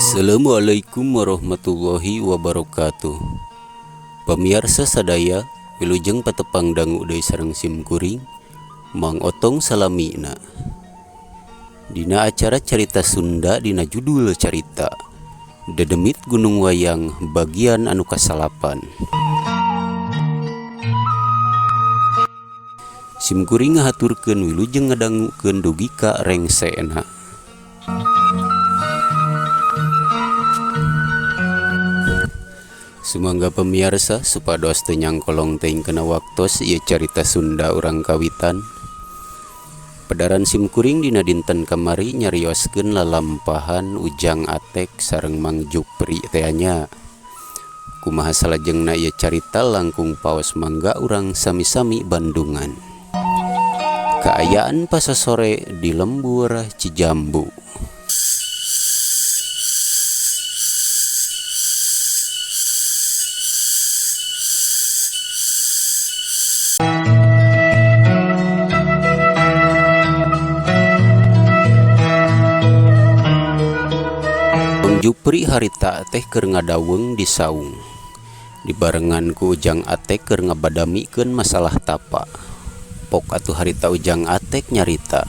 Assalamualaikum warahmatullahi wabarakatuh. Pamirsa sadaya, wilujeng patepang dangu deui sareng simkuring Mang Otong salamina. Dina acara carita Sunda dina judul carita Dedemit Gunung Wayang bagian anu kasalapan. Simkuring ngahaturkeun wilujeng ngadangukeun dugi ka rengsena. Sumangga pemirsa supados teu nyangkolong teuing kana waktos ieu carita Sunda urang kawitan. Padaran simkuring dina dinten kamari nyarioskeun lalampahan Ujang Atek sareng Mang Jupri teh nya. Kumaha salajengna ieu carita langkung paos mangga urang sami-sami Bandungan. Kaayaan pasasore di lembur Cijambu. Jupri harita teh keur ngadaweng di saung. Dibarengan ku Ujang Atek keur ngabadamikeun masalah tapa. Pok atuh harita Ujang Atek nyarita.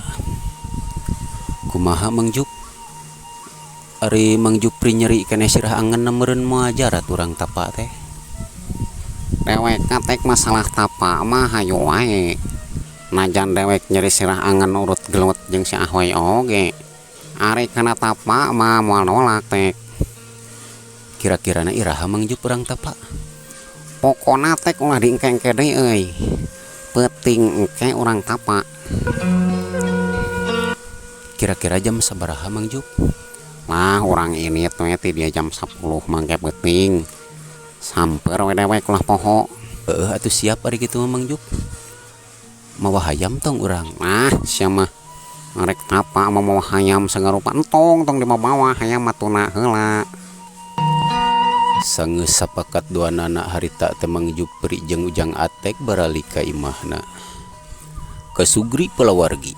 Kumaha Mang Jup? Ari Mang Jupri nyeri keneh sirah angeun meureun moal ajarat urang tapa teh. Dewek Atek masalah tapa mah hayu wae. Najan dewek nyeri sirah angeun urut gelut jeung si Ahoy oge. Ari kana tapa mah moal nolak teh. Kira-kirana iraha Mang Jup urang tapa? Pokona teh ulah diengke-engke deui euy. Peuting engke urang tapa. Kira-kira jam sabaraha Mang Jup? Lah urang ini tuh ti dia jam 10 mangke peuting. Samper we dewek ulah poho. Atuh siap ari kitu Mang Jup. Mawa hayam tong urang. Nah, sia mah ngarek tapa mau hayam sagarupa entong tong dimawa hayam matuna heula. Sangeus sapakat duanana harita teh Mang Jupri jeung Ujang Atek baralik ka imahna. Kasugri palawargi.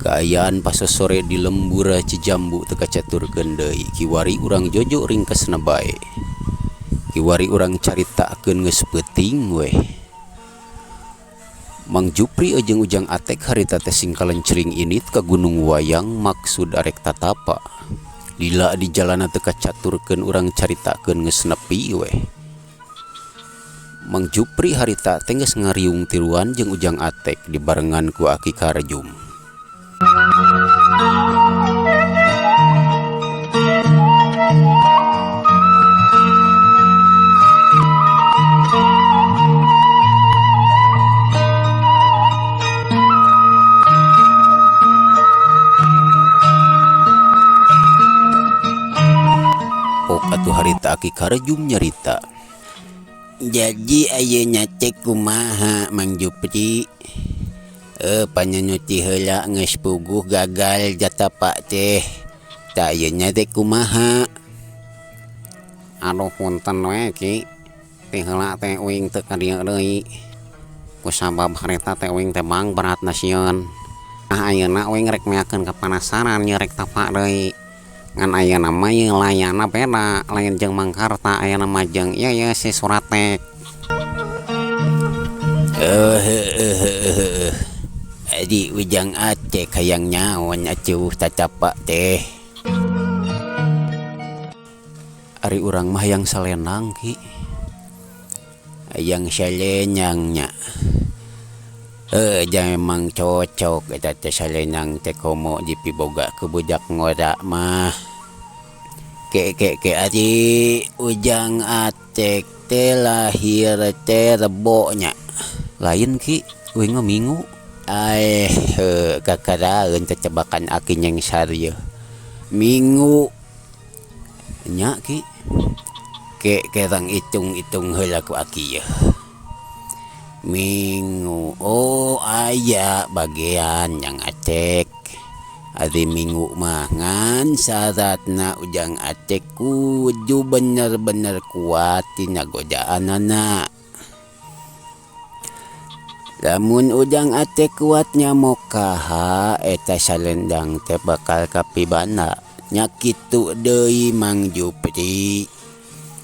Kaayaan pasasore di lembur Cijambu teu kacaturkeun deui. Kiwari urang jojo ringkesna bae. Kiwari urang caritakeun geus peuting we. Mang Jupri jeung Ujang Atek harita teh sing kalencering init ka Gunung Wayang maksud arek tatapa. Lila di jalana teu kacaturkeun urang caritakeun geus nepi we. Mang Jupri harita teh geus ngariung tiluan jeung Ujang Atek dibarengan ku Aki Karjum. Atuh harita Aki Karjum nyarita. Jadi ayeuna cek kumaha Mang Jupri? Panyanyuci heula geus puguh gagal jatapa teh. Da ayeuna teh kumaha? Aduh punten we Ki. Ti heula teh uing teu ka dieu deui. Kusabab harita teh uing teh bang berat nasieun. Nah ayeuna uing rek meakeun kapanasaran nyerek tapa deui. Ngan ayeuna mah ieu layana beda lain jeung Mangkarta ayeuna mah jeung ieu si Suratek. Adi Ujang Atek hayang nyaon acuh tacapa teh. Ari urang mah hayang salenang Ki. Hayang salenang nya. Memang cocok eta teh salenang teh komo dipiboga ke budak ngoda mah. Ke ari Ujang Atek teh lahir teh Rebo nya. Lain Ki, uing mah Minggu. Kakaraeun teh cebakan Aki nyeng sarye. Minggu nya Ki. Kerang itung-itung heula ku Aki ye. Minggu, oh aya bagian yang Atek. Ari Minggu mah ngan syaratna Ujang Atek kudu bener-bener kuat tina godaanana. Lamun Ujang Atek kuatnya mokaha eta salendang teh bakal kapibana Nyakitu deui Mang Jupri.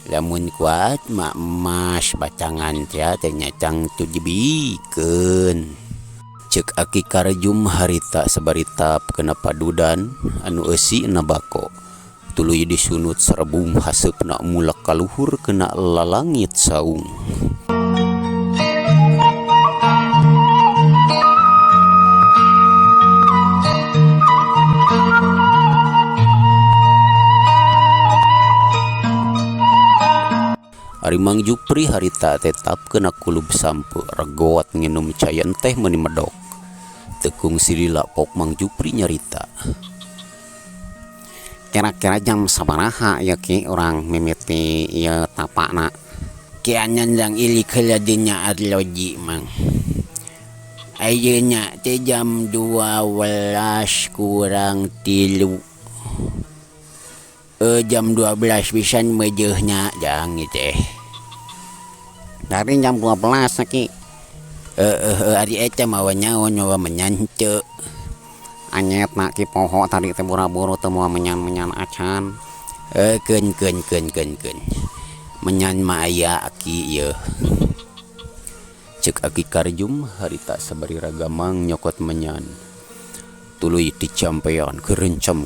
Lamun kuat mak emas bacangan teh nyacang tujibikeun. Ceuk Aki Karjum harita sabaritap kena padudan anu eusi na bako. Tuluy disunut sarebung haseupna mulak kaluhur kena lalangit saung. Ari Mang Jupri harita tetap kena kulub sampe regoat nginum cayan teh meuni medok. Tekung silila pok Mang Jupri nyarita. Kira-kira jam sabaraha ya Ki orang mimiti ieu tapakna? Kianyan yang ilik heula dinya arloji Mang. Ayeuna teh jam 12 kurang 3. Jam 12 pisan meujeuhnya jang teh. Dari jam 12 Ki. Ari eta mawa nyawa menyance. Anyet nak Ki poho tadi teh buru-buru teu moal menyan-menyan acan. Keun. Menyan mah aya Aki ieu. Ceuk Aki Karjum harita sabari ragamang nyokot menyan. Tuluy dicampean kerencam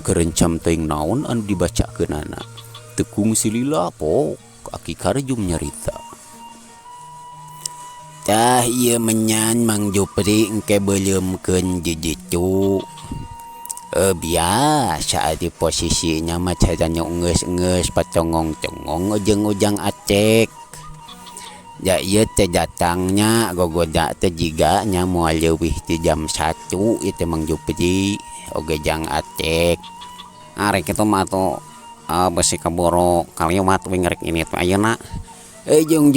teuing naon anu dibacakeunana. Tekung silila pok Aki Karjum nyarita. Tah ieu menyan Mang Jupri engke beuleumeun jijicu. Biasa di posisinya mah cadanya geus pacongong-congong ujung-ujang acek. Ya ieu teh datangnya gogoda teh jiga nya moal leuwih ti jam 1 ieu Mang Jupri oge jang acek. Arek kitu mah atuh besi kaboro kalimat wing rek ini teh ayeuna. Jong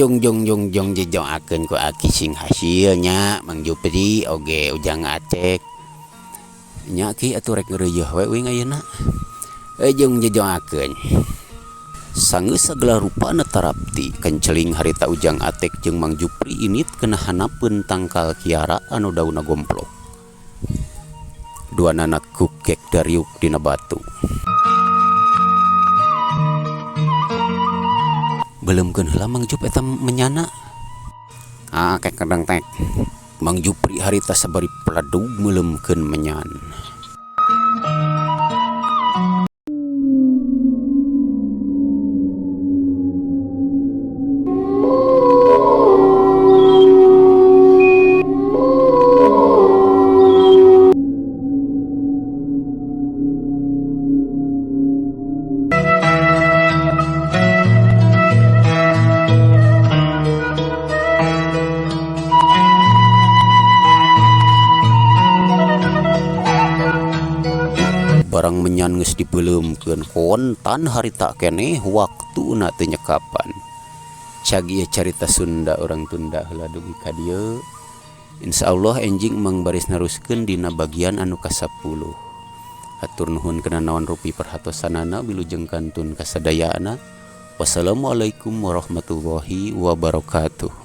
jejoakeun ku Aki sing hasilnya Mang Jupri oge ujang acek. Nya Ki atuh rek ngeureuyeuh we wing ayeuna. Jong jejoakeun. Sangeus sagala rupana tarapti kenceling harita ujang atek jeung Mang Jupri init kena hanapeun tangkal kiara anu daunna gomplok. Duanana kukek dariuk dina batu. Beleumkeun heula Mang Jup eta menyana. Kek kedeng tek. Mang Jupri harita sabari peladug meuleumkeun menyan. Barang menyan geus dipeuleumekeun kontan harita keneh waktuna teu nyekapan. Cag ieu carita Sunda urang Tunda heula dugi ka dieu. Insyaallah enjing Mang baris naruskeun dina bagian anu ka-10. Hatur nuhun kana naon rupi perhatosanana wilujeng kantun kasadayana. Wassalamualaikum warahmatullahi wabarakatuh.